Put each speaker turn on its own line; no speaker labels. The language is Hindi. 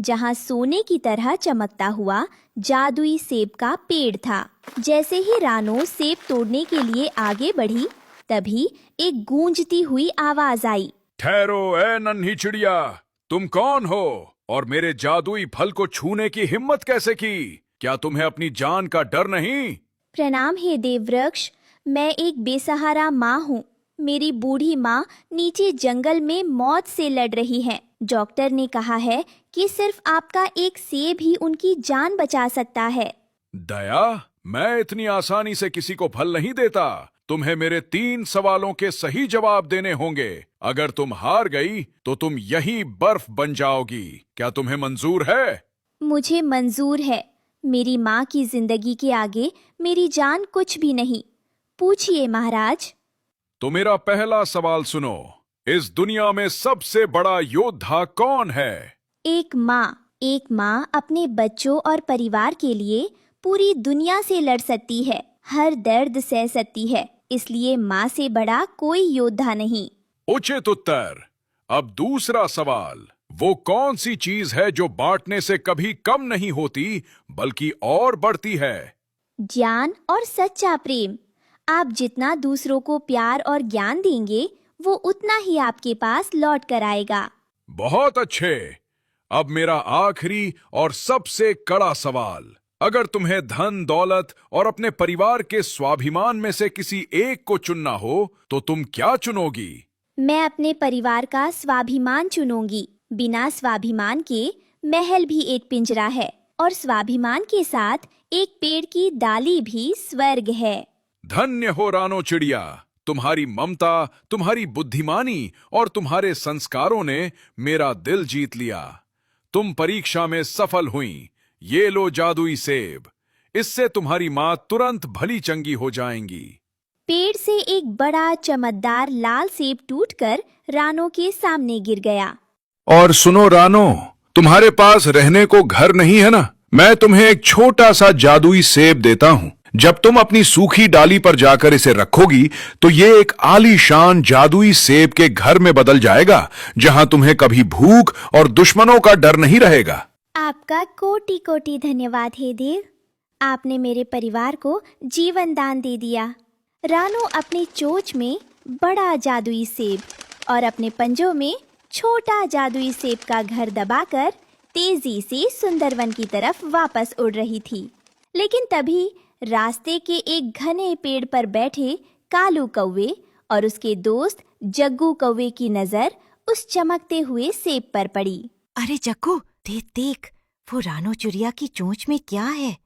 जहाँ सोने की तरह चमकता हुआ जादुई सेब का पेड़ था। जैसे ही रानो सेब तोड़ने के लिए आगे बढ़ी, तभी एक गूंजती हुई आवाज आई।
ठहरो ए नन्ही चिड़िया, तुम कौन हो और मेरे जादुई फल को छूने की हिम्मत कैसे की? क्या तुम्हें अपनी जान का डर नहीं?
प्रणाम हे देववृक्ष, मैं एक बेसहारा माँ हूँ। मेरी बूढ़ी माँ नीचे जंगल में मौत से लड़ रही है। डॉक्टर ने कहा है कि सिर्फ आपका एक सेब ही उनकी जान बचा सकता है।
दया, मैं इतनी आसानी से किसी को फल नहीं देता। तुम्हें मेरे 3 सवालों के सही जवाब देने होंगे। अगर तुम हार गई तो तुम यही बर्फ बन जाओगी। क्या तुम्हें मंजूर है?
मुझे मंजूर है। मेरी माँ की जिंदगी के आगे मेरी जान कुछ भी नहीं। पूछिए महाराज।
तो मेरा पहला सवाल सुनो। इस दुनिया में सबसे बड़ा योद्धा कौन है?
एक माँ अपने बच्चों और परिवार के लिए पूरी दुनिया से लड़ सकती है, हर दर्द सह सकती है। इसलिए माँ से बड़ा कोई योद्धा नहीं।
उचित उत्तर। अब दूसरा सवाल, वो कौन सी चीज है जो बांटने से कभी कम नहीं होती बल्कि और बढ़ती है?
ज्ञान और सच्चा प्रेम। आप जितना दूसरों को प्यार और ज्ञान देंगे, वो उतना ही आपके पास लौट कर आएगा।
बहुत अच्छे। अब मेरा आखिरी और सबसे कड़ा सवाल, अगर तुम्हें धन दौलत और अपने परिवार के स्वाभिमान में से किसी एक को चुनना हो तो तुम क्या चुनोगी?
मैं अपने परिवार का स्वाभिमान चुनूंगी। बिना स्वाभिमान के महल भी एक पिंजरा है और स्वाभिमान के साथ एक पेड़ की डाली भी स्वर्ग है।
धन्य हो रानो चिड़िया, तुम्हारी ममता, तुम्हारी बुद्धिमानी और तुम्हारे संस्कारों ने मेरा दिल जीत लिया। तुम परीक्षा में सफल हुई। ये लो जादुई सेब, इससे तुम्हारी माँ तुरंत भली चंगी हो जाएंगी।
पेड़ से एक बड़ा चमकदार लाल सेब टूटकर रानो के सामने गिर गया।
और सुनो रानो, तुम्हारे पास रहने को घर नहीं है ना? मैं तुम्हें एक छोटा सा जादुई सेब देता हूँ। जब तुम अपनी सूखी डाली पर जाकर इसे रखोगी तो ये एक आलीशान जादुई सेब के घर में बदल जाएगा, जहां तुम्हें कभी भूख और दुश्मनों का डर नहीं रहेगा।
आपका कोटि कोटि धन्यवाद हे देव। आपने मेरे परिवार को जीवन दान दे दिया। रानो अपनी चोंच में बड़ा जादुई सेब और अपने पंजों में छोटा जादुई सेब का घर दबाकर तेजी से सुंदरवन की तरफ वापस उड़ रही थी। लेकिन तभी रास्ते के एक घने पेड़ पर बैठे कालू कौवे और उसके दोस्त जग्गू कौवे की नजर उस चमकते हुए सेब पर पड़ी।
अरे जग्गू, देख देख, वो रानो चिड़िया की चोंच में क्या है?